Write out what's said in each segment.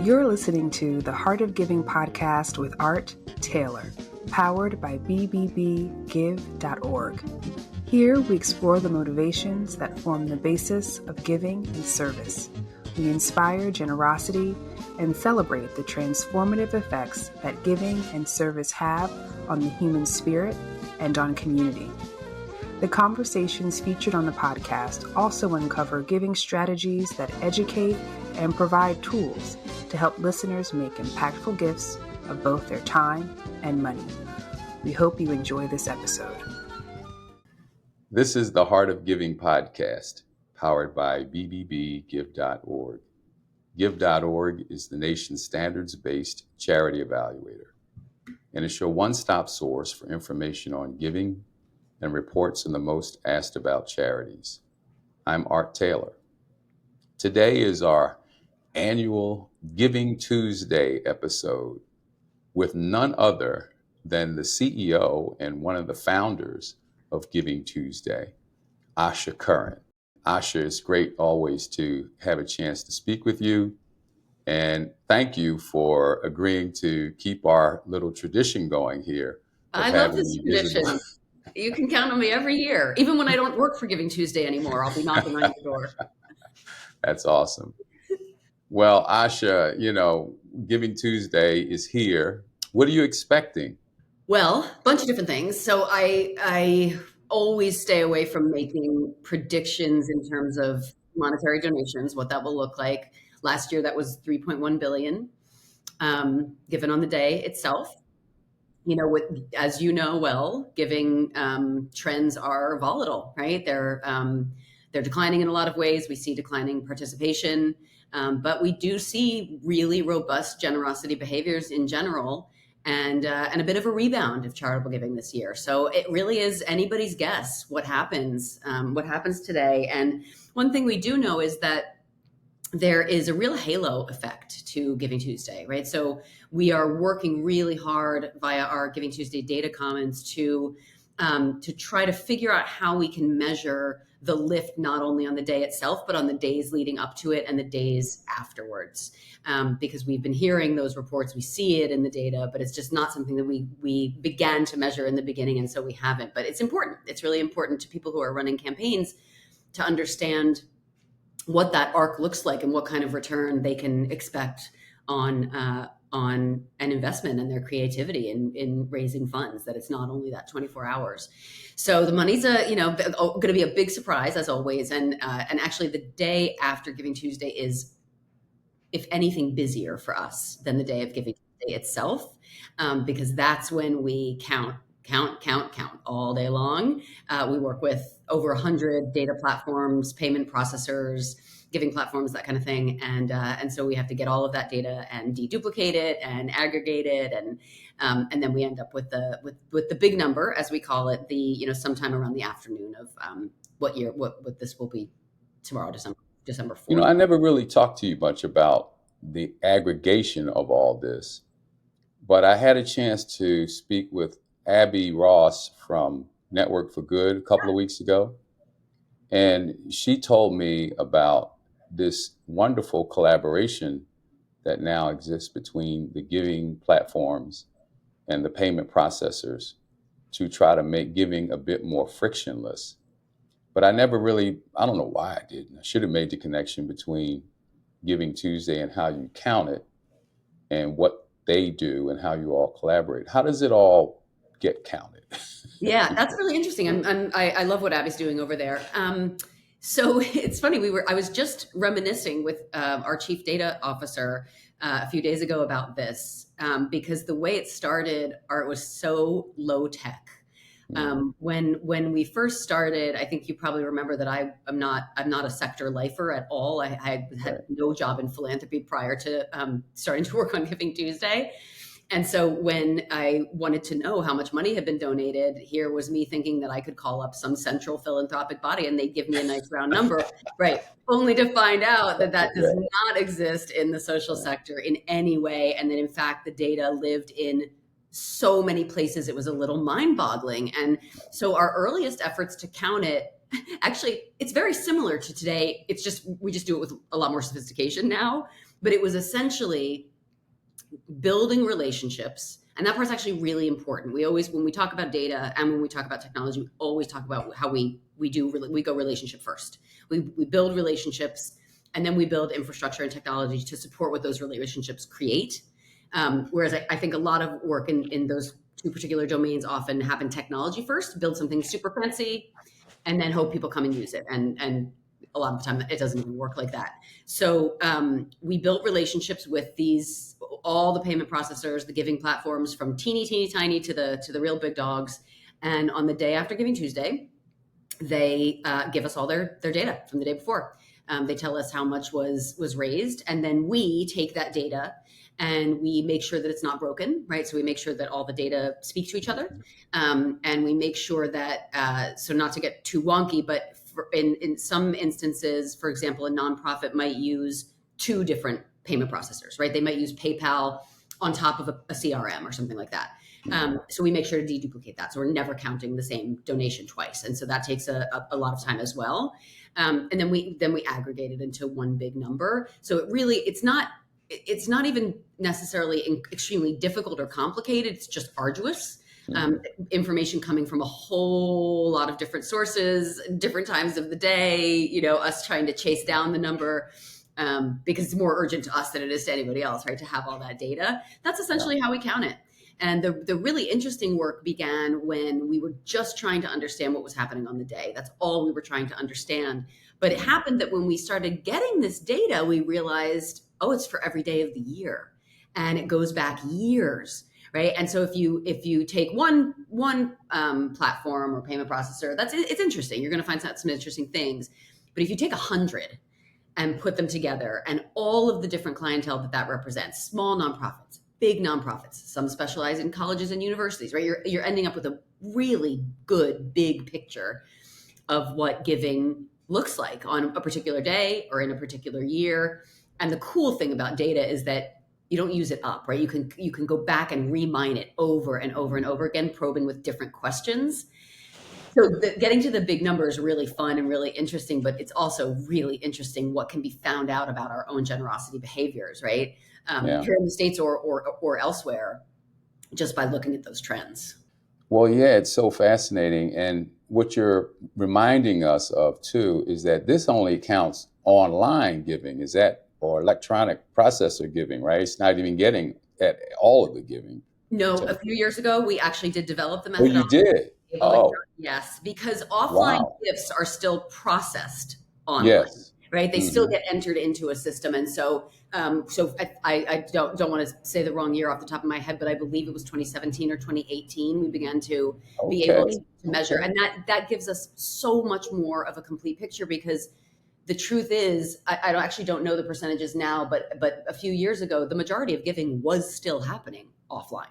You're listening to the Heart of Giving podcast with Art Taylor, powered by bbbgive.org. Here we explore the motivations that form the basis of giving and service. We inspire generosity and celebrate the transformative effects that giving and service have on the human spirit and on community. The conversations featured on the podcast also uncover giving strategies that educate and provide tools to help listeners make impactful gifts of both their time and money. We hope you enjoy this episode. This is the Heart of Giving podcast, powered by bbbgive.org. Give.org is the nation's standards-based charity evaluator, and it's your one-stop source for information on giving and reports on the most asked about charities. I'm Art Taylor. Today is our annual Giving Tuesday episode with none other than the CEO and one of the founders of Giving Tuesday, Asha Curran. Asha, it's great always to have a chance to speak with you. And thank you for agreeing to keep our little tradition going here. I love this tradition. You can count on me every year. Even when I don't work for Giving Tuesday anymore, I'll be knocking on your door. That's awesome. Well, Asha, Giving Tuesday is here. What are you expecting? Well, a bunch of different things. So I always stay away from making predictions in terms of monetary donations, what that will look like. Last year, that was $3.1 billion given on the day itself. As you know well, giving trends are volatile, right? They're declining in a lot of ways. We see declining participation, but we do see really robust generosity behaviors in general, and a bit of a rebound of charitable giving this year. So it really is anybody's guess what happens today. And one thing we do know is that there is a real halo effect to Giving Tuesday, right? So we are working really hard via our Giving Tuesday data comments to try to figure out how we can measure the lift not only on the day itself, but on the days leading up to it and the days afterwards. Because we've been hearing those reports, we see it in the data, but it's just not something that we began to measure in the beginning, and so we haven't. But it's important. It's really important to people who are running campaigns to understand what that arc looks like and what kind of return they can expect on an investment and their creativity in raising funds, that it's not only that 24 hours. So the money's going to be a big surprise as always. And actually the day after Giving Tuesday is, if anything, busier for us than the day of Giving Tuesday itself, because that's when we count all day long. We work with over 100 data platforms, payment processors, giving platforms, that kind of thing. And so we have to get all of that data and deduplicate it and aggregate it. And then we end up with the big number, as we call it, sometime around the afternoon of what this will be tomorrow, December 4th. I never really talked to you much about the aggregation of all this, but I had a chance to speak with Abby Ross from Network for Good a couple of weeks ago. And she told me about this wonderful collaboration that now exists between the giving platforms and the payment processors to try to make giving a bit more frictionless. But I don't know why I didn't. I should have made the connection between Giving Tuesday and how you count it and what they do and how you all collaborate. How does it all get counted? Yeah, that's really interesting. I love what Abby's doing over there. So it's funny, I was just reminiscing with our chief data officer a few days ago about this, because the way it started, Art, was so low tech. When we first started, I think you probably remember that I'm not a sector lifer at all. I had no job in philanthropy prior to starting to work on Giving Tuesday. And so when I wanted to know how much money had been donated, here was me thinking that I could call up some central philanthropic body and they'd give me a nice round number, right? Only to find out that does not exist in the social sector in any way. And that in fact, the data lived in so many places, it was a little mind-boggling. And so our earliest efforts to count it, actually, it's very similar to today. We just do it with a lot more sophistication now. but it was essentially building relationships. And that part's actually really important. We always, when we talk about data and when we talk about technology, we always talk about how we go relationship first. We build relationships, and then we build infrastructure and technology to support what those relationships create. Whereas I think a lot of work in those two particular domains often happen technology first, build something super fancy, and then hope people come and use it. And a lot of the time it doesn't even work like that. So we built relationships with all the payment processors, the giving platforms, from teeny tiny to the real big dogs. And on the day after Giving Tuesday, they give us all their data from the day before. They tell us how much was raised, and then we take that data and we make sure that it's not broken, right? So we make sure that all the data speak to each other, and we make sure that so not to get too wonky, but in some instances, for example, a nonprofit might use two different payment processors, right? They might use PayPal on top of a CRM or something like that. So we make sure to deduplicate that. So we're never counting the same donation twice. And so that takes a lot of time as well. And then we aggregate it into one big number. So it's not even necessarily extremely difficult or complicated. It's just arduous. Information coming from a whole lot of different sources, different times of the day, us trying to chase down the number. Because it's more urgent to us than it is to anybody else, right? To have all that data. That's essentially how we count it. And the really interesting work began when we were just trying to understand what was happening on the day. That's all we were trying to understand. But it happened that when we started getting this data, we realized, it's for every day of the year. And it goes back years, right? And so if you take one platform or payment processor, it's interesting. You're going to find some interesting things. But if you take 100 and put them together, and all of the different clientele that represents, small nonprofits, big nonprofits, some specialize in colleges and universities, right? You're ending up with a really good big picture of what giving looks like on a particular day or in a particular year. And the cool thing about data is that you don't use it up, right? You can go back and remine it over and over and over again, probing with different questions. So getting to the big number is really fun and really interesting, but it's also really interesting what can be found out about our own generosity behaviors, right? Here in the States or elsewhere, just by looking at those trends. Well, yeah, it's so fascinating. And what you're reminding us of, too, is that this only counts online giving, or electronic processor giving, right? It's not even getting at all of the giving. No, a few years ago, we actually did develop the Oh, methodology. you did? Yes, because offline gifts are still processed online. Yes. Right? They still get entered into a system. And so I don't want to say the wrong year off the top of my head, but I believe it was 2017 or 2018 we began to be able to measure. And that gives us so much more of a complete picture, because the truth is, I actually don't know the percentages now, but a few years ago, the majority of giving was still happening offline.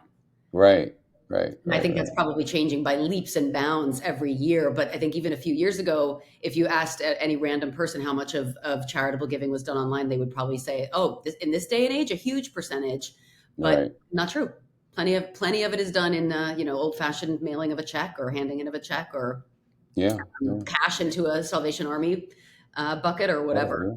Right. And I think that's probably changing by leaps and bounds every year. But I think even a few years ago, if you asked any random person how much of charitable giving was done online, they would probably say, in this day and age, a huge percentage, but not true. Plenty of it is done in old fashioned mailing of a check or handing in of a check or cash into a Salvation Army bucket or whatever.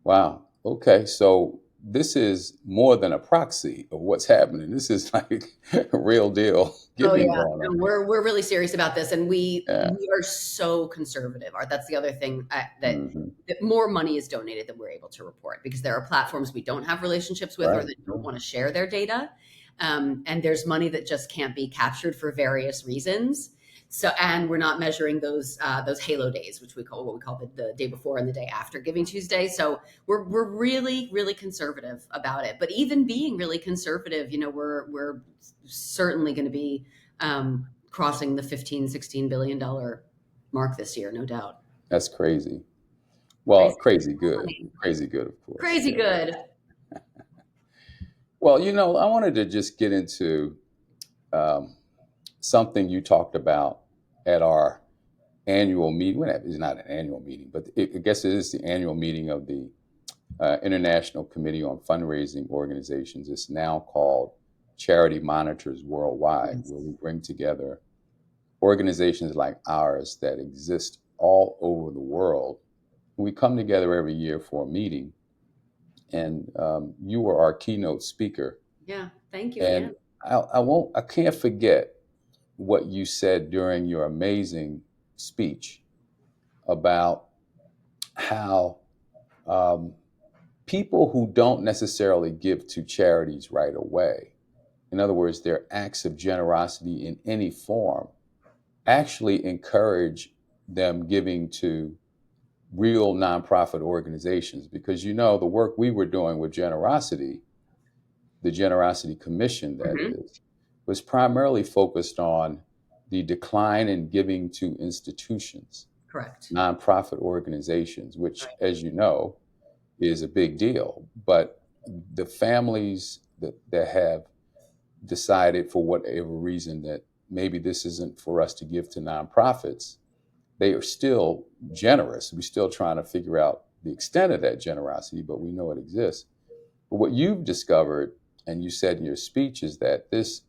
Wow. Okay. So this is more than a proxy of what's happening. This is like a real deal giving going on. And we're really serious about this, and we are so conservative. That's the other thing that more money is donated than we're able to report, because there are platforms we don't have relationships with or that don't want to share their data, and there's money that just can't be captured for various reasons. So, and we're not measuring those halo days, which we call the day before and the day after Giving Tuesday. So we're really, really conservative about it. But even being really conservative, we're certainly going to be crossing the $15-16 billion mark this year, no doubt. That's crazy. Well, crazy good. Crazy good, of course. Crazy good. Well, I wanted to just get into something you talked about at our annual meeting. Well, it's not an annual meeting, but I guess it is the annual meeting of the International Committee on Fundraising Organizations. It's now called Charity Monitors Worldwide, where we bring together organizations like ours that exist all over the world. We come together every year for a meeting, and you were our keynote speaker. Yeah, thank you And again. I can't forget what you said during your amazing speech about how um, people who don't necessarily give to charities right away, in other words, their acts of generosity in any form, actually encourage them giving to real nonprofit organizations. Because, the work we were doing with generosity, the Generosity Commission, that Hmm. is, was primarily focused on the decline in giving to institutions, Correct. nonprofit organizations, which, Right. as you know, is a big deal. But the families that have decided, for whatever reason, that maybe this isn't for us to give to nonprofits, they are still generous. We're still trying to figure out the extent of that generosity, but we know it exists. But what you've discovered, and you said in your speech, is that this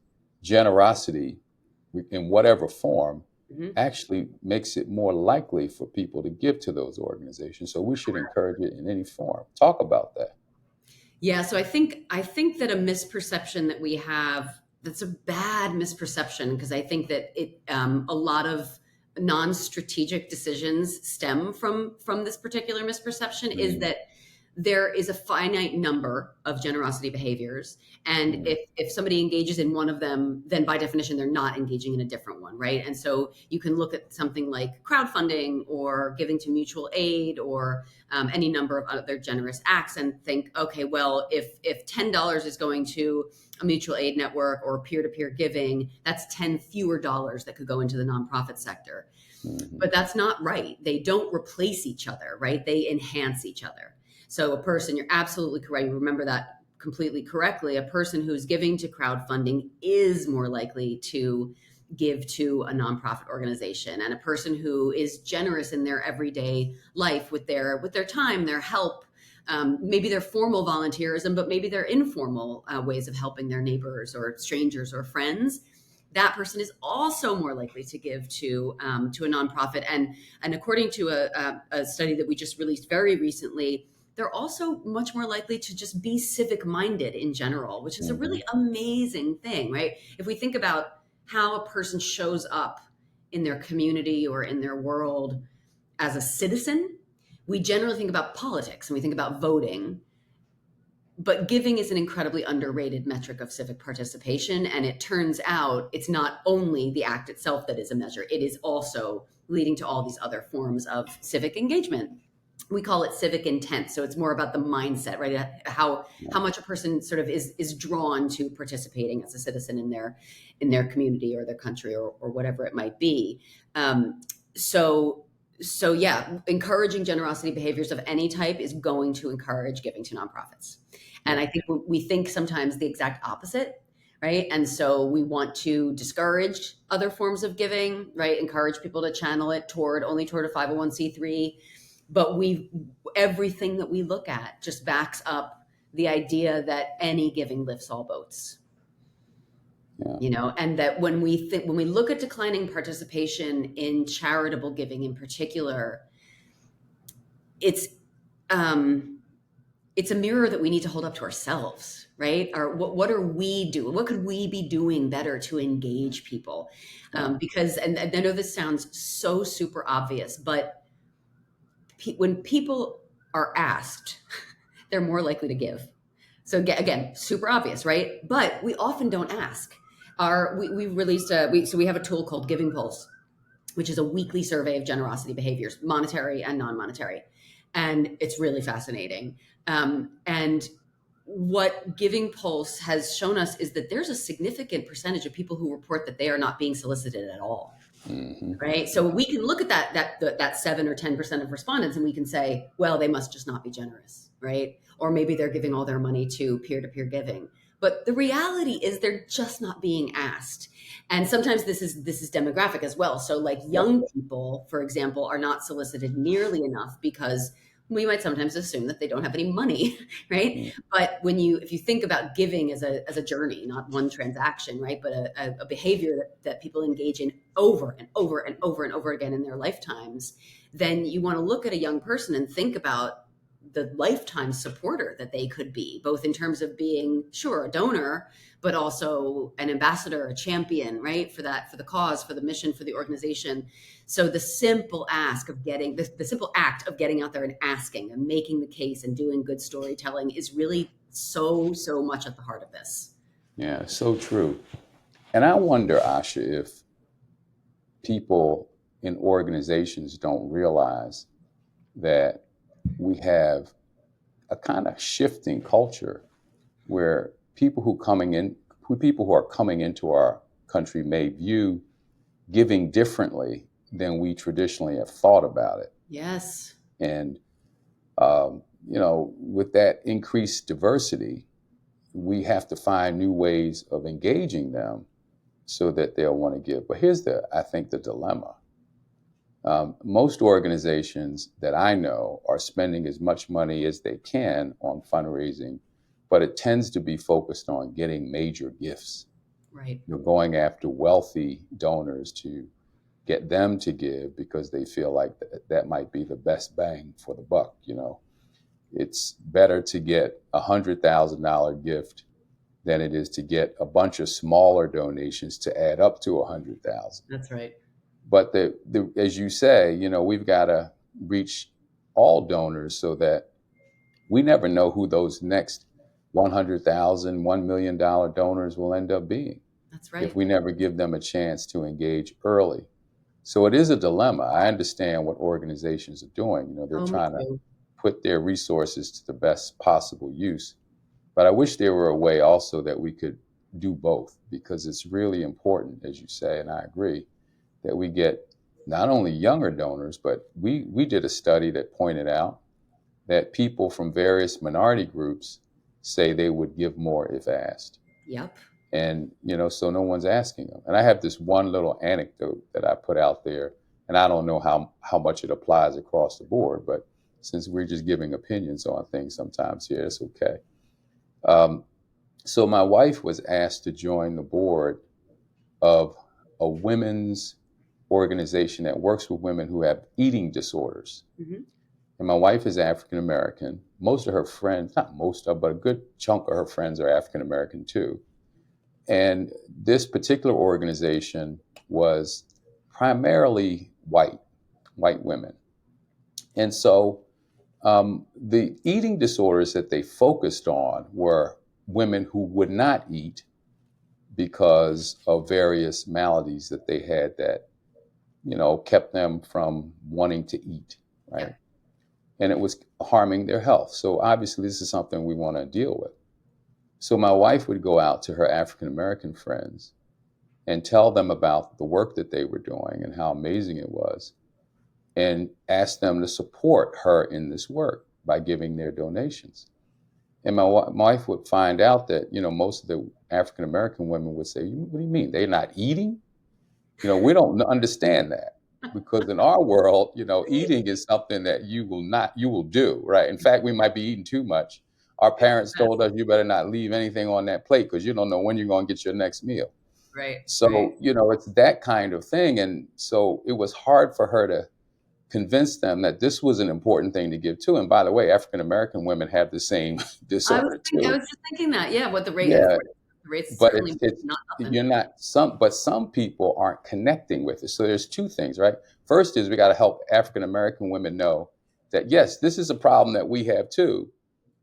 generosity, in whatever form, Hmm. actually makes it more likely for people to give to those organizations. So we should encourage it in any form. Talk about that. Yeah, so I think that a misperception that we have, that's a bad misperception, because I think that a lot of non-strategic decisions stem from this particular misperception, is Mm, that there is a finite number of generosity behaviors, and mm, if somebody engages in one of them, then by definition they're not engaging in a different one, right? And so you can look at something like crowdfunding or giving to mutual aid, or any number of other generous acts, and think, okay, well, if $10 is going to a mutual aid network or peer-to-peer giving, that's 10 fewer dollars that could go into the nonprofit sector. mhm, But that's not right. They don't replace each other, right? They enhance each other. So a person, you're absolutely correct. You remember that completely correctly. A person who's giving to crowdfunding is more likely to give to a nonprofit organization, and a person who is generous in their everyday life with their time, their help, maybe they're formal volunteerism, but maybe they're informal ways of helping their neighbors or strangers or friends, that person is also more likely to give to a nonprofit. And according to a study that we just released very recently, they're also much more likely to just be civic minded in general, which is a mhm, really amazing thing, right? If we think about how a person shows up in their community or in their world as a citizen, we generally think about politics and we think about voting, but giving is an incredibly underrated metric of civic participation. And it turns out it's not only the act itself that is a measure, it is also leading to all these other forms of civic engagement. We call it civic intent. So it's more about the mindset, right? How much a person sort of is drawn to participating as a citizen in their community or their country, or whatever it might be. Um, so so yeah, encouraging generosity behaviors of any type is going to encourage giving to nonprofits. And yeah. I think we think sometimes the exact opposite, right? And so we want to discourage other forms of giving, right? Encourage people to channel it only toward a 501c3. But everything that we look at just backs up the idea that any giving lifts all boats. Yeah. And that when we look at declining participation in charitable giving in particular, it's um, it's a mirror that we need to hold up to ourselves, right? Or what are we doing? What could we be doing better to engage people? Yeah. Because, and I know this sounds so super obvious, but when people are asked, they're more likely to give. So again, super obvious, right? But we often don't ask. We released so we have a tool called Giving Pulse, which is a weekly survey of generosity behaviors, monetary and non-monetary, and it's really fascinating. And what Giving Pulse has shown us is that there's a significant percentage of people who report that they are not being solicited at all. Mhm, Right. So we can look at that 7 or 10% of respondents, and we can say, well, they must just not be generous, right? Or maybe they're giving all their money to peer-to-peer giving. But the reality is they're just not being asked. And sometimes this is demographic as well. So like yep. young people, for example, are not solicited nearly enough because we might sometimes assume that they don't have any money, right? Mm, But if you think about giving as a journey, not one transaction, right? But a behavior that people engage in over and over and over and over again in their lifetimes, then you want to look at a young person and think about the lifetime supporter that they could be, both in terms of being, sure, a donor, but also an ambassador, a champion, right? For the cause, for the mission, for the organization. So the simple ask of getting, the simple act of getting out there and asking and making the case and doing good storytelling is really so much at the heart of this. Yeah, so true. And I wonder, Asha, if people in organizations don't realize that we have a kind of shifting culture where people who are coming into our country may view giving differently than we traditionally have thought about it. Yes. And with that increased diversity, we have to find new ways of engaging them so that they'll want to give. But here's I think the dilemma. Most organizations that I know are spending as much money as they can on fundraising, but it tends to be focused on getting major gifts. Right. You're going after wealthy donors to get them to give because they feel like that might be the best bang for the buck. It's better to get $100,000 gift than it is to get a bunch of smaller donations to add up to 100,000. That's right. But as you say, we've got to reach all donors so that we never know who those next $100,000, $1 million donors will end up being. That's right. If we never give them a chance to engage early. So it is a dilemma. I understand what organizations are doing. They're trying to put their resources to the best possible use. But I wish there were a way also that we could do both, because it's really important, as you say, and I agree, that we get not only younger donors, but we did a study that pointed out that people from various minority groups say they would give more if asked. Yep. And, so no one's asking them. And I have this one little anecdote that I put out there, and I don't know how much it applies across the board, but since we're just giving opinions on things sometimes here, it's okay. So my wife was asked to join the board of a women's organization that works with women who have eating disorders. Mm-hmm. And my wife is African American. Most of her friends, not most of, but a good chunk of her friends are African American too. And this particular organization was primarily white women. And so the eating disorders that they focused on were women who would not eat because of various maladies that they had that, kept them from wanting to eat, right? Yeah. And it was harming their health. So obviously this is something we want to deal with. So my wife would go out to her African American friends and tell them about the work that they were doing and how amazing it was, and ask them to support her in this work by giving their donations. And my wife would find out that, most of the African American women would say, "What do you mean? They're not eating?" We don't understand that, because in our world, eating is something that you will do, right? In fact, we might be eating too much. Our parents told us you better not leave anything on that plate because you don't know when you're going to get your next meal. Right. So, right. It's that kind of thing. And so it was hard for her to convince them that this was an important thing to give to. And by the way, African American women have the same disorder too. I was just thinking that. Yeah, what the rate? Yeah, the rate's but certainly it's not nothing. you're not but some people aren't connecting with it. So there's two things, right? First is we got to help African American women know that yes, this is a problem that we have too.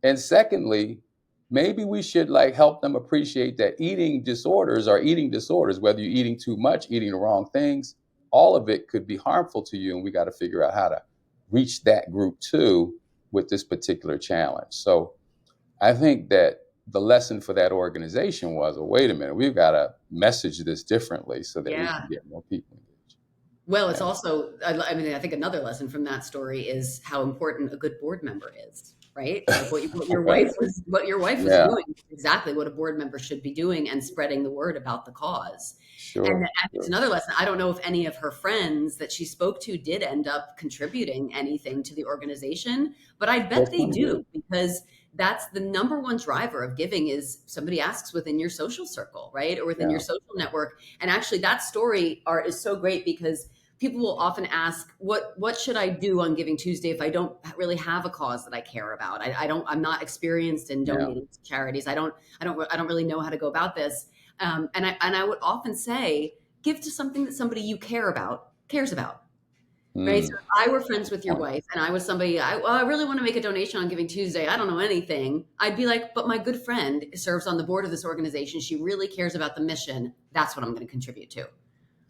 And secondly, maybe we should help them appreciate that eating disorders are eating disorders, whether you're eating too much, eating the wrong things, all of it could be harmful to you. And we got to figure out how to reach that group too with this particular challenge. So I think that the lesson for that organization was, wait a minute, we've got to message this differently so that we can get more people engaged. Well, it's also, I think another lesson from that story is how important a good board member is, right? Like what your wife was doing, exactly what a board member should be doing, and spreading the word about the cause. Sure. And it's another lesson. I don't know if any of her friends that she spoke to did end up contributing anything to the organization, but I bet they do, because that's the number one driver of giving is somebody asks within your social circle, right? Or within your social network. And actually that story, Art, is so great because people will often ask, what should I do on Giving Tuesday if I don't really have a cause that I care about? I'm not experienced in Yeah. donating to charities. I don't really know how to go about this. And I would often say, give to something that somebody you cares about. Right. So Mm. if I were friends with your Point. wife and I was somebody, I really want to make a donation on Giving Tuesday. I don't know anything. I'd be like, but my good friend serves on the board of this organization. She really cares about the mission. That's what I'm going to contribute to.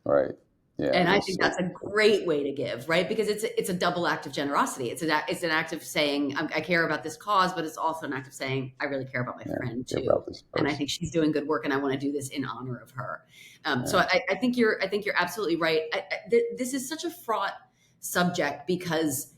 Right. Yeah. And I That's think so that's a great way to give, right? Because it's a double act of generosity. It's an act of saying, I care about this cause, but it's also an act of saying, I really care about my friend care too. about this And I person. think she's doing good work and I want to do this in honor of her. So Yeah. I think you're absolutely right. This is such a fraught subject because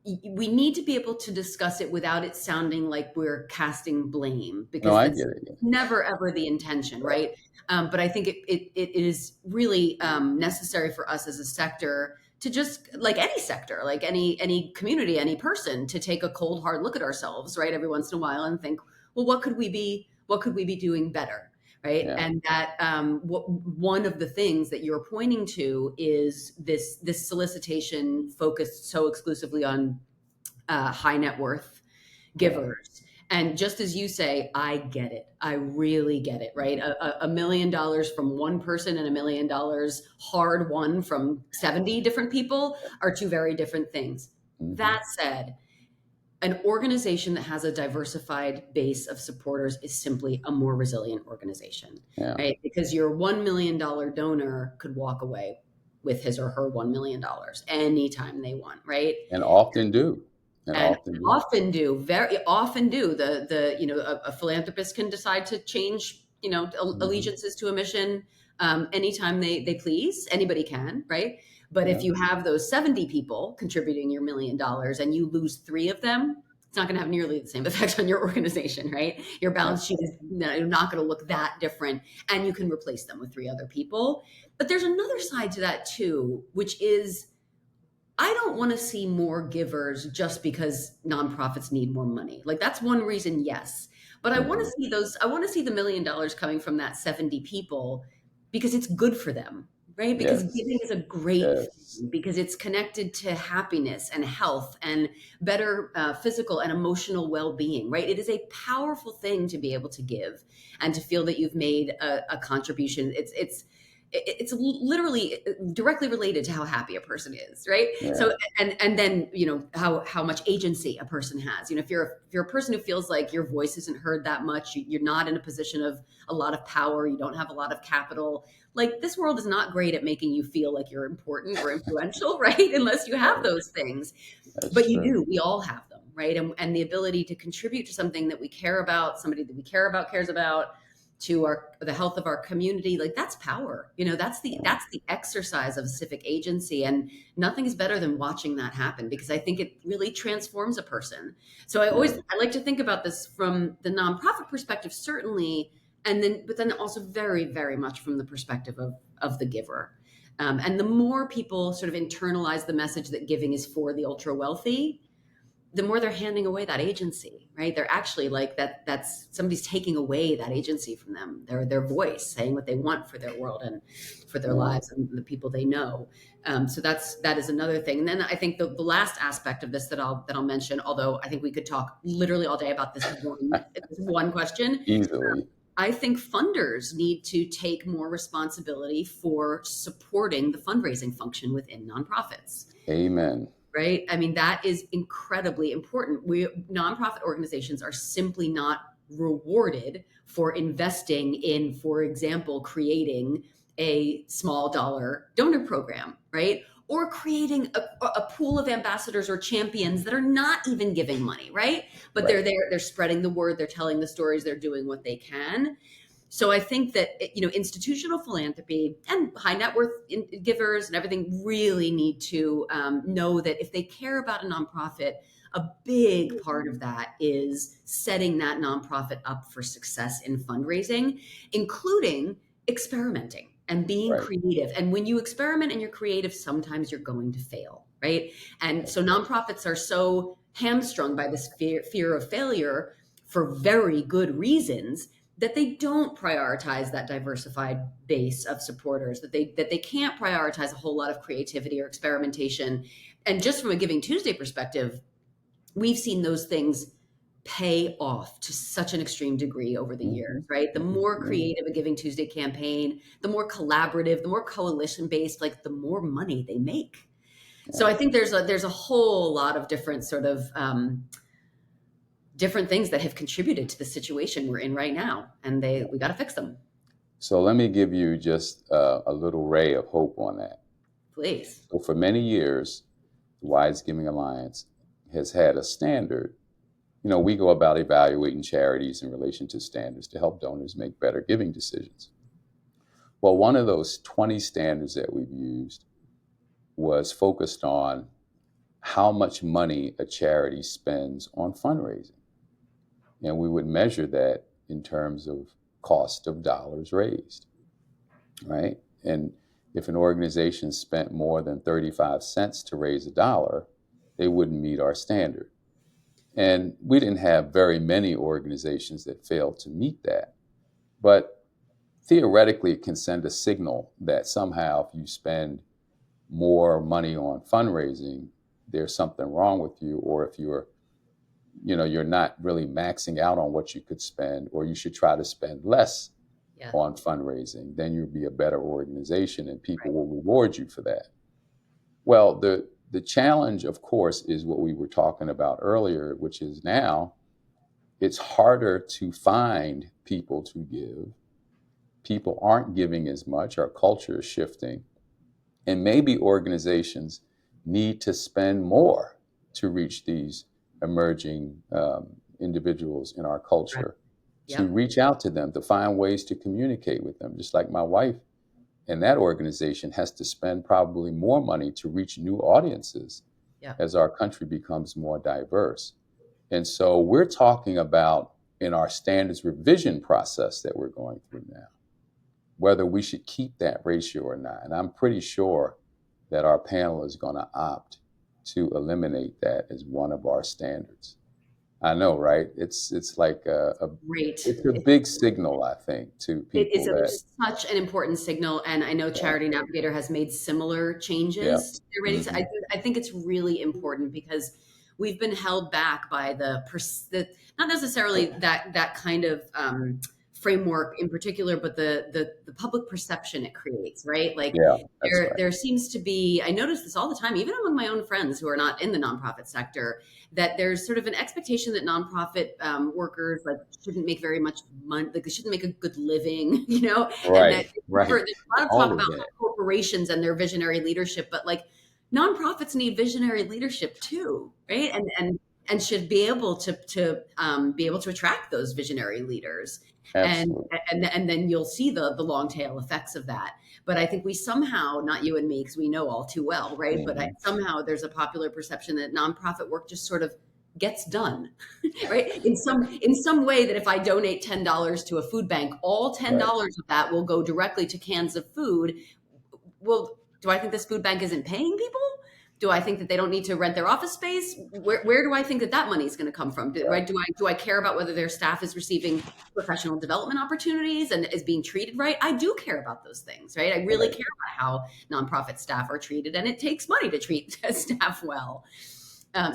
we need to be able to discuss it without it sounding like we're casting blame, because No, I that's get it. never ever the intention, right? But I think it is really necessary for us as a sector to, just like any sector, like any community, any person, to take a cold hard look at ourselves, right, every once in a while and think, well, what could we be doing better? Right. Yeah. And that one of the things that you're pointing to is this solicitation focused so exclusively on high net worth givers. And just as you say, I get it. I really get it, right? $1 million from one person and $1 million hard won from 70 different people are two very different things. Mm-hmm. That said, an organization that has a diversified base of supporters is simply a more resilient organization, right? Because your $1 million donor could walk away with his or her $1 million anytime they want, right? And often do. Very often do. A philanthropist can decide to change, allegiances to a mission anytime they please. Anybody can, right? But if you have those 70 people contributing your $1 million and you lose 3 of them, it's not going to have nearly the same effect on your organization, right? Your balance sheet is not going to look that different, and you can replace them with 3 other people. But there's another side to that too, which is, I don't want to see more givers just because nonprofits need more money. Like, that's one reason, yes. But I want to see the $1 million coming from that 70 people because it's good for them, right? Because giving is a great thing, because it's connected to happiness and health and better physical and emotional well-being, right? It is a powerful thing to be able to give and to feel that you've made a contribution. It's literally directly related to how happy a person is, right? So, and then, how much agency a person has. If you're a person who feels like your voice isn't heard that much, you're not in a position of a lot of power, you don't have a lot of capital. Like, this world is not great at making you feel like you're important or influential, right? Unless you have those things. But you do. We all have them, right? And the ability to contribute to something that we care about, somebody that we care about cares about, to the health of our community, like, that's power. That's the exercise of civic agency, and nothing is better than watching that happen, because I think it really transforms a person. So I like to think about this from the nonprofit perspective, certainly, but then also very, very much from the perspective of the giver. And the more people sort of internalize the message that giving is for the ultra wealthy, the more they're handing away that agency, right? They're actually like that's somebody's taking away that agency from them, their voice, saying what they want for their world and for their lives and the people they know. So that is another thing. And then I think the last aspect of this that I'll mention, although I think we could talk literally all day about this one question. Easily. I think funders need to take more responsibility for supporting the fundraising function within nonprofits. Amen. Right? I mean, that is incredibly important. Nonprofit organizations are simply not rewarded for investing in, for example, creating a small dollar donor program, right? Or creating a pool of ambassadors or champions that are not even giving money, right? But they're there, they're spreading the word, they're telling the stories, they're doing what they can. So I think that, institutional philanthropy and high net worth givers and everything really need to know that if they care about a nonprofit, a big part of that is setting that nonprofit up for success in fundraising, including experimenting and being creative. And when you experiment and you're creative, sometimes you're going to fail, right? And so nonprofits are so hamstrung by this fear of failure for very good reasons, that they don't prioritize that diversified base of supporters, that they can't prioritize a whole lot of creativity or experimentation. And just from a Giving Tuesday perspective, we've seen those things pay off to such an extreme degree over the years, right? The more creative a Giving Tuesday campaign, the more collaborative, the more coalition based, like the more money they make. So I think there's a whole lot of different sort of different things that have contributed to the situation we're in right now, and we got to fix them. So let me give you just a little ray of hope on that. Please. So for many years, the Wise Giving Alliance has had a standard. We go about evaluating charities in relation to standards to help donors make better giving decisions. Well, one of those 20 standards that we've used was focused on how much money a charity spends on fundraising. And we would measure that in terms of cost of dollars raised, right? And if an organization spent more than 35 cents to raise $1, they wouldn't meet our standard. And we didn't have very many organizations that failed to meet that. But theoretically, it can send a signal that somehow if you spend more money on fundraising, there's something wrong with you, or if you're not really maxing out on what you could spend, or you should try to spend less on fundraising, then you'll be a better organization and people will reward you for that. Well, the challenge, of course, is what we were talking about earlier, which is now it's harder to find people to give. People aren't giving as much. Our culture is shifting. And maybe organizations need to spend more to reach these emerging individuals in our culture, to reach out to them, to find ways to communicate with them. Just like my wife and that organization has to spend probably more money to reach new audiences as our country becomes more diverse. And so we're talking about in our standards revision process that we're going through now, whether we should keep that ratio or not. And I'm pretty sure that our panel is going to opt to eliminate that as one of our standards. I know, right? It's like Great. It's a big signal, I think, to people. It is such an important signal, and I know Charity Navigator has made similar changes. I think it's really important because we've been held back by the not necessarily that kind of framework in particular, but the public perception it creates, right? Like there seems to be, I notice this all the time, even among my own friends who are not in the nonprofit sector, that there's sort of an expectation that nonprofit workers like shouldn't make very much money, like they shouldn't make a good living, and that there's a lot of talk about corporations and their visionary leadership, but like nonprofits need visionary leadership too, right? And should be able to attract those visionary leaders. And then you'll see the long tail effects of that. But I think we somehow, not you and me, because we know all too well, right? But somehow there's a popular perception that nonprofit work just sort of gets done, right? In some way that if I donate $10 to a food bank, all $10 of that will go directly to cans of food. Well, do I think this food bank isn't paying people? Do I think that they don't need to rent their office space? Where do I think that money is going to come from? Do I care about whether their staff is receiving professional development opportunities and is being treated right? I do care about those things, right? I really care about how nonprofit staff are treated, and it takes money to treat staff well.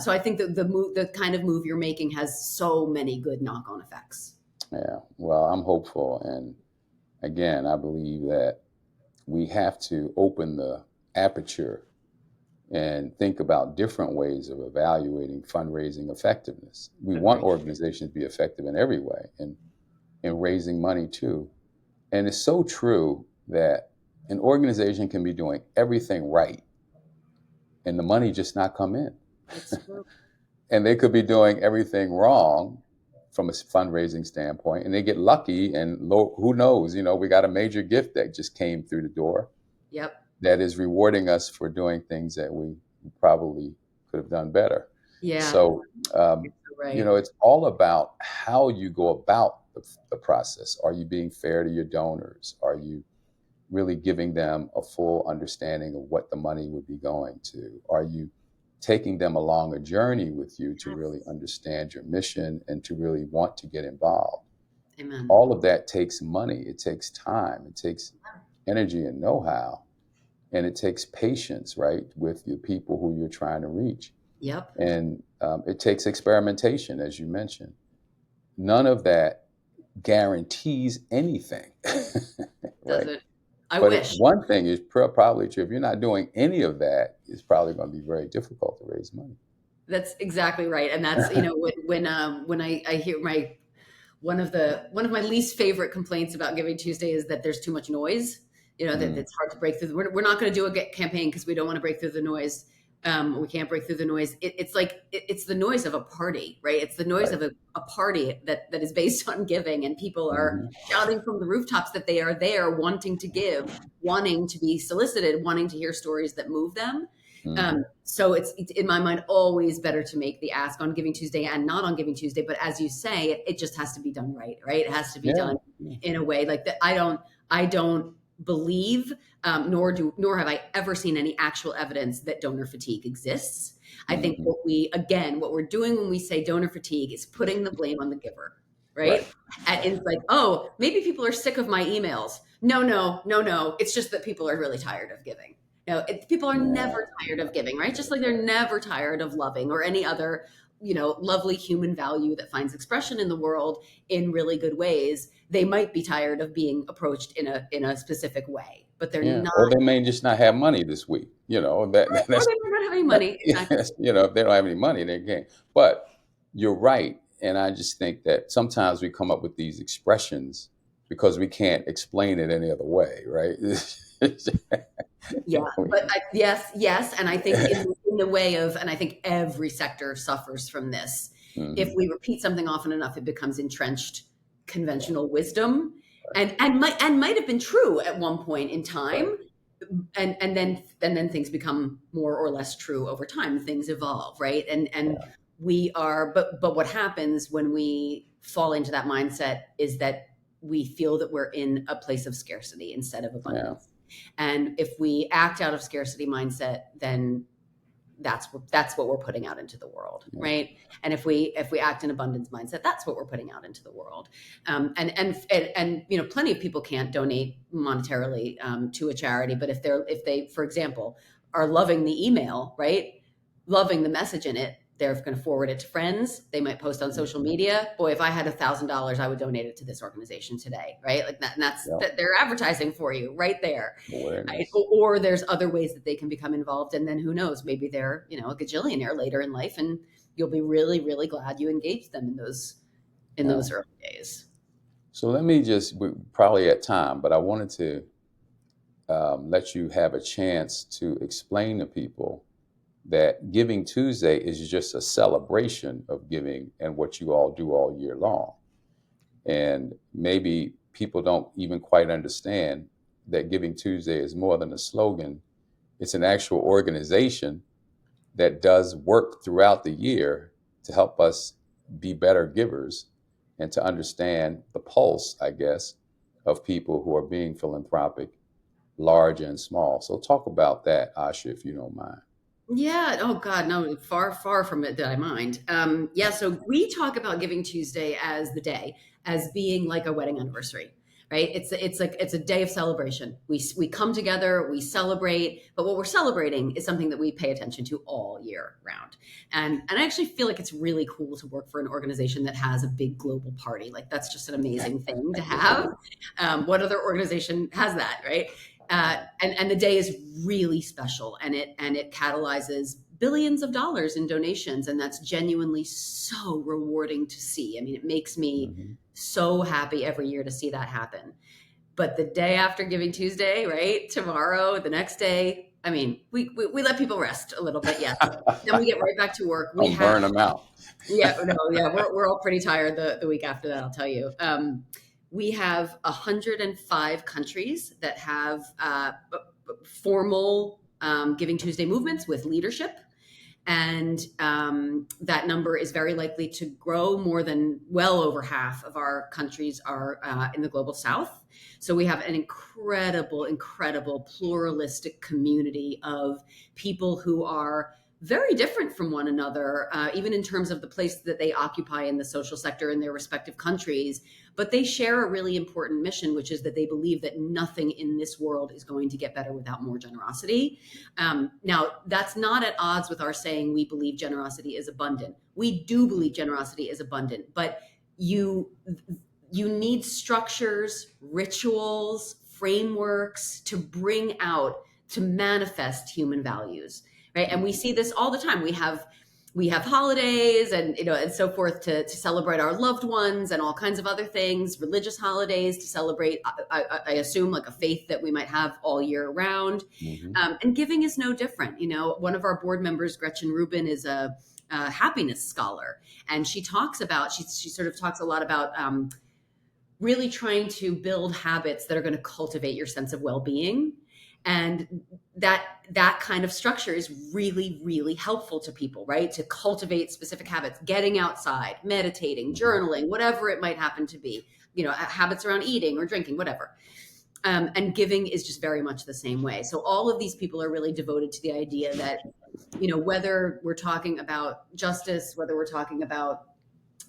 So I think that the kind of move you're making has so many good knock-on effects. Yeah, well, I'm hopeful, and again, I believe that we have to open the aperture and think about different ways of evaluating fundraising effectiveness. We want organizations to be effective in every way, and in raising money too. And it's so true that an organization can be doing everything right and the money just not come in. And they could be doing everything wrong from a fundraising standpoint, and they get lucky, and who knows, we got a major gift that just came through the door. That is rewarding us for doing things that we probably could have done better. So, it's all about how you go about the process. Are you being fair to your donors? Are you really giving them a full understanding of what the money would be going to? Are you taking them along a journey with you to really understand your mission and to really want to get involved? Amen. All of that takes money. It takes time. It takes energy and know-how. And it takes patience, right, with the people who you're trying to reach. Yep. And it takes experimentation, as you mentioned. None of that guarantees anything, right? Doesn't. I But wish. one thing is probably true. If you're not doing any of that, it's probably going to be very difficult to raise money. That's exactly right. And that's, when I hear one of my least favorite complaints about Giving Tuesday is that there's too much noise. That Mm, it's hard to break through. We're not going to do a campaign because we don't want to break through the noise. We can't break through the noise. It's like it's the noise of a party, right? It's the noise right. of a party that is based on giving, and people are Hmm. shouting from the rooftops that they are there, wanting to give, wanting to be solicited, wanting to hear stories that move them. Hmm. So it's in my mind always better to make the ask on Giving Tuesday and not on Giving Tuesday. But as you say, it just has to be done right? It has to be Yeah. done in a way like that. I don't believe, nor have I ever seen any actual evidence that donor fatigue exists. I think Hmm. what we're doing when we say donor fatigue is putting the blame on the giver, Right. right? And it's like, oh, maybe people are sick of my emails. No, no, no, no. It's just that people are really tired of giving. No, people are Yeah. never tired of giving, right? Just like they're never tired of loving or any other, lovely human value that finds expression in the world in really good ways. They might be tired of being approached in a specific way, but they're Yeah. not, Or they may just not have money this week. or That's they might not have any money. Exactly. if they don't have any money, they can't. But you're right. And I just think that sometimes we come up with these expressions because we can't explain it any other way, right? Yeah, but yes, yes, and I think in the way of, and I think every sector suffers from this. If Hmm. we repeat something often enough, it becomes entrenched conventional wisdom, and might have been true at one point in Right. time, and then things become more or less true over time. Things evolve, right? And Yeah. we are, but what happens when we fall into that mindset is that we feel that we're in a place of scarcity instead of Yeah. abundance. And if we act out of scarcity mindset, then that's what we're putting out into the world, Yeah. right? And if we act in abundance mindset, that's what we're putting out into the world. And plenty of people can't donate monetarily to a charity, but if they, for example, are loving the email, right, loving the message in it, they're going to forward it to friends. They might post on social Hmm. media. Boy, if I had $1,000, I would donate it to this organization today, right? Like that, and that's Yeah. that they're advertising for you right there. Right? Awareness. Or there's other ways that they can become involved, and then who knows? Maybe they're a gajillionaire later in life, and you'll be really, really glad you engaged them in Yeah. those early days. So we're probably at time, but I wanted to let you have a chance to explain to people that Giving Tuesday is just a celebration of giving and what you all do all year long. And maybe people don't even quite understand that Giving Tuesday is more than a slogan. It's an actual organization that does work throughout the year to help us be better givers and to understand the pulse, I guess, of people who are being philanthropic, large and small. So talk about that, Asha, if you don't mind. Yeah. Oh God, no, far, far from it that I mind. Yeah. So we talk about Giving Tuesday as the day, as being like a wedding anniversary, right? It's a day of celebration. We come together, we celebrate, but what we're celebrating is something that we pay attention to all year round. And I actually feel like it's really cool to work for an organization that has a big global party. Like that's just an amazing thing to have. What other organization has that, right? And the day is really special, and it catalyzes billions of dollars in donations, and that's genuinely so rewarding to see. I mean, it makes me Hmm. so happy every year to see that happen. But the day after Giving Tuesday, right, tomorrow, the next day, I mean, we let people rest a little bit, yes. Then we get right back to work. We Don't have burn them out. Yeah, no, yeah, we're all pretty tired the week after that, I'll tell you. We have 105 countries that have formal Giving Tuesday movements with leadership. And that number is very likely to grow. More than well over half of our countries are in the global south. So we have an incredible, incredible pluralistic community of people who are very different from one another, even in terms of the place that they occupy in the social sector in their respective countries. But they share a really important mission, which is that they believe that nothing in this world is going to get better without more generosity. Now, that's not at odds with our saying we believe generosity is abundant. We do believe generosity is abundant, but you need structures, rituals, frameworks to bring out, to manifest human values, right? And we see this all the time. We have holidays and and so forth to celebrate our loved ones, and all kinds of other things, religious holidays to celebrate, I assume, like a faith that we might have all year round. Mm-hmm. And giving is no different. One of our board members, Gretchen Rubin, is a happiness scholar, and she talks about, she sort of talks a lot about really trying to build habits that are going to cultivate your sense of well-being. And that kind of structure is really, really helpful to people, right? To cultivate specific habits, getting outside, meditating, journaling, whatever it might happen to be, habits around eating or drinking, whatever. And giving is just very much the same way. So all of these people are really devoted to the idea that, whether we're talking about justice, whether we're talking about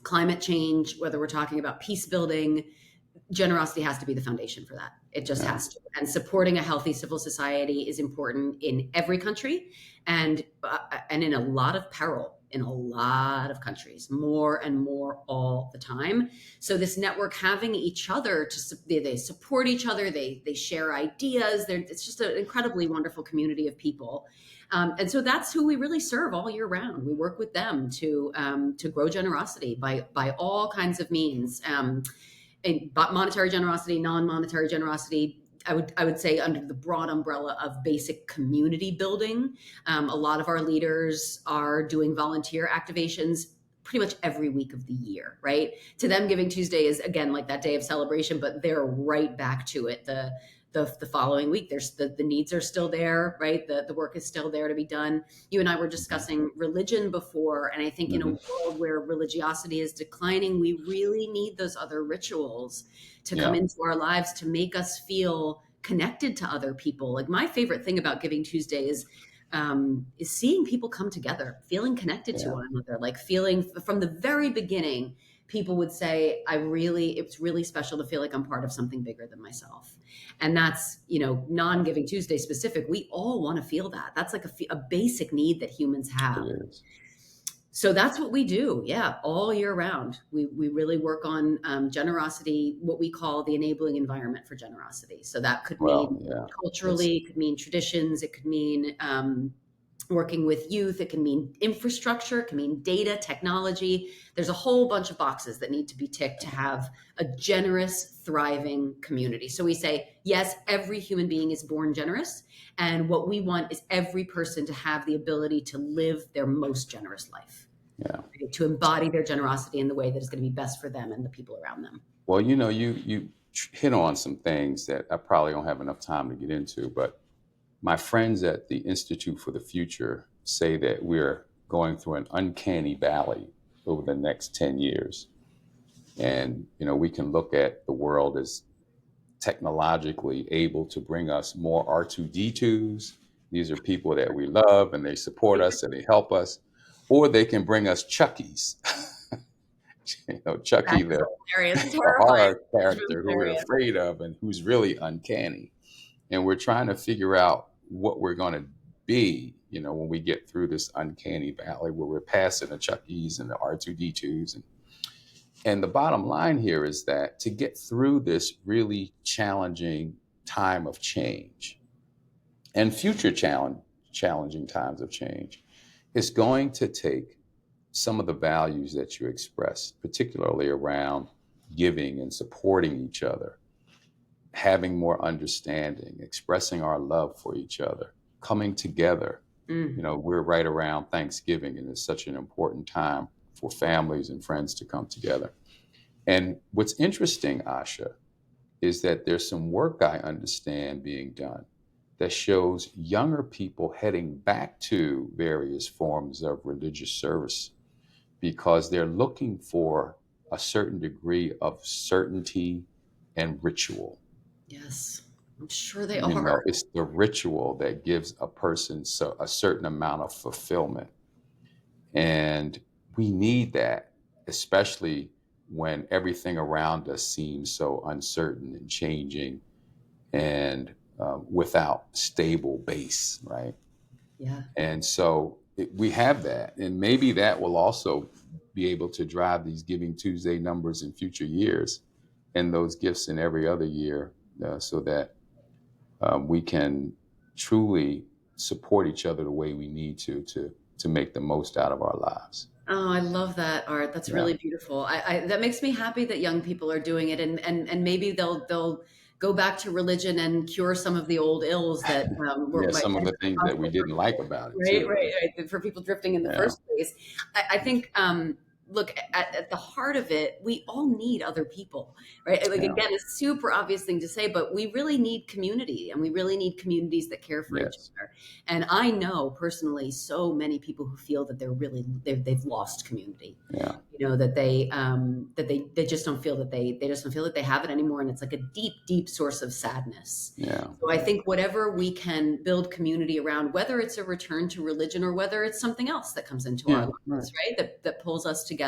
climate change, whether we're talking about peace building, generosity has to be the foundation for that. It just has to. And supporting a healthy civil society is important in every country, and in a lot of peril in a lot of countries, more and more all the time. So this network, having each other they support each other, they share ideas. It's just an incredibly wonderful community of people. And so that's who we really serve all year round. We work with them to grow generosity by all kinds of means. And monetary generosity, non-monetary generosity, I would say under the broad umbrella of basic community building. A lot of our leaders are doing volunteer activations pretty much every week of the year, right? To them, Giving Tuesday is, again, like that day of celebration, but they're right back to it the following week. There's the needs are still there, right? The work is still there to be done. You and I were discussing religion before, and I think in a world where religiosity is declining, we really need those other rituals to come into our lives to make us feel connected to other people. Like, my favorite thing about Giving Tuesday is seeing people come together, feeling connected to one another, like feeling from the very beginning. People would say, it's really special to feel like I'm part of something bigger than myself. And that's, non-Giving Tuesday specific. We all want to feel that. That's like a basic need that humans have. It is. So that's what we do. Yeah. All year round. We really work on generosity, what we call the enabling environment for generosity. So that could mean culturally, it could mean traditions, it could mean working with youth, it can mean infrastructure, it can mean data, technology. There's a whole bunch of boxes that need to be ticked to have a generous, thriving community. So we say, yes, every human being is born generous. And what we want is every person to have the ability to live their most generous life. Right? To embody their generosity in the way that is going to be best for them and the people around them. Well, you hit on some things that I probably don't have enough time to get into, but my friends at the Institute for the Future say that we're going through an uncanny valley over the next 10 years. And, we can look at the world as technologically able to bring us more R2D2s. These are people that we love and they support us and they help us. Or they can bring us Chuckies. Chucky, the horror character who we're afraid of and who's really uncanny. And we're trying to figure out what we're going to be, when we get through this uncanny valley where we're passing the Chuckies and the R2D2s. And the bottom line here is that to get through this really challenging time of change and future challenging times of change, it's going to take some of the values that you expressed, particularly around giving and supporting each other, having more understanding, expressing our love for each other, coming together. We're right around Thanksgiving, and it's such an important time for families and friends to come together. And what's interesting, Asha, is that there's some work I understand being done that shows younger people heading back to various forms of religious service because they're looking for a certain degree of certainty and ritual. Yes. I'm sure they are. It's the ritual that gives a person a certain amount of fulfillment. And we need that, especially when everything around us seems so uncertain and changing and without stable base, right? Yeah. And so we have that. And maybe that will also be able to drive these Giving Tuesday numbers in future years and those gifts in every other year so that we can truly support each other the way we need to make the most out of our lives. Oh, I love that, Art. That's Yeah. really beautiful. That makes me happy that young people are doing it, and maybe they'll go back to religion and cure some of the old ills that Yeah, might some of have the been things that we responsible for didn't like about it right, too. right, right, for people drifting in the Yeah, first place. I think. Look, at the heart of it, we all need other people, right? Like yeah, again, a super obvious thing to say, but we really need community, and we really need communities that care for each yes, other. And I know personally so many people who feel that they've lost community. yeah, You know that they just don't feel that they just don't feel that they have it anymore, and it's like a deep source of sadness. yeah, So I think whatever we can build community around, whether it's a return to religion or whether it's something else that comes into our yeah, right. lives, right, that pulls us together,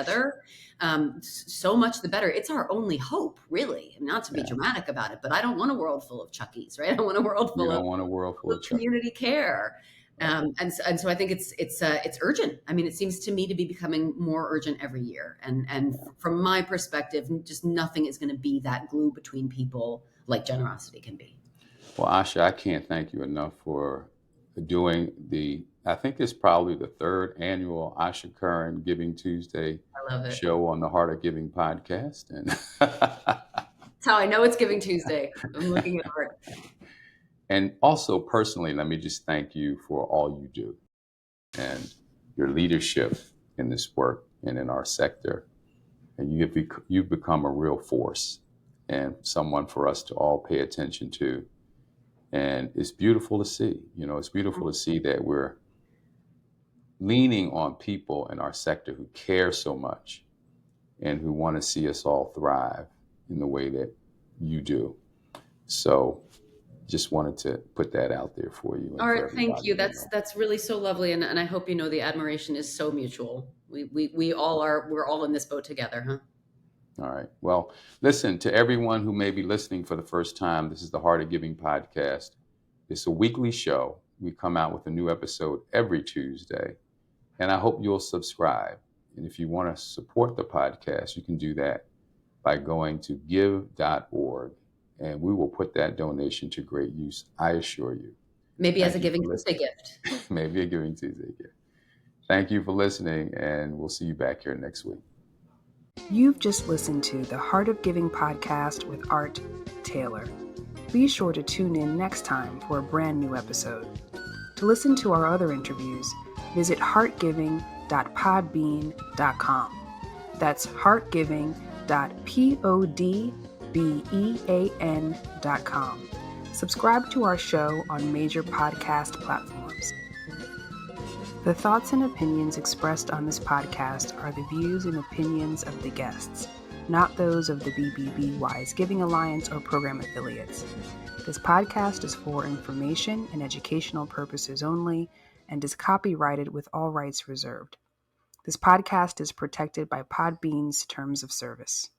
so much the better. It's our only hope, really. Not to be Yeah. dramatic about it, but I don't want a world full of Chuckies, right? I want a world You full don't want a world full of of Chuck. community care. And so I think it's urgent. I mean, it seems to me to be becoming more urgent every year. And from my perspective, just nothing is going to be that glue between people like generosity can be. Well, Asha, I can't thank you enough for doing I think it's probably the third annual Asha Curran Giving Tuesday I love it. show on the Heart of Giving podcast. And That's how I know it's Giving Tuesday. I'm looking at art. and also personally, let me just thank you for all you do and your leadership in this work and in our sector. And you've become a real force and someone for us to all pay attention to. And it's beautiful to see. It's beautiful to see that we're leaning on people in our sector who care so much and who want to see us all thrive in the way that you do. So just wanted to put that out there for you and for Art, thank everybody you. to know. That's really so lovely, and I hope you know the admiration is so mutual. We all are. We're all in this boat together, huh? All right. Well, listen, to everyone who may be listening for the first time, this is the Heart of Giving podcast. It's a weekly show. We come out with a new episode every Tuesday, and I hope you'll subscribe. And if you want to support the podcast, you can do that by going to give.org, and we will put that donation to great use, I assure you. Maybe as Thank a you Giving for Tuesday listening. gift. Maybe a Giving Tuesday gift. Thank you for listening, and we'll see you back here next week. You've just listened to the Heart of Giving podcast with Art Taylor. Be sure to tune in next time for a brand new episode. To listen to our other interviews, visit heartgiving.podbean.com. That's heartgiving.podbean.com. Subscribe to our show on major podcast platforms. The thoughts and opinions expressed on this podcast are the views and opinions of the guests, not those of the BBB Wise Giving Alliance or program affiliates. This podcast is for information and educational purposes only and is copyrighted with all rights reserved. This podcast is protected by Podbean's terms of service.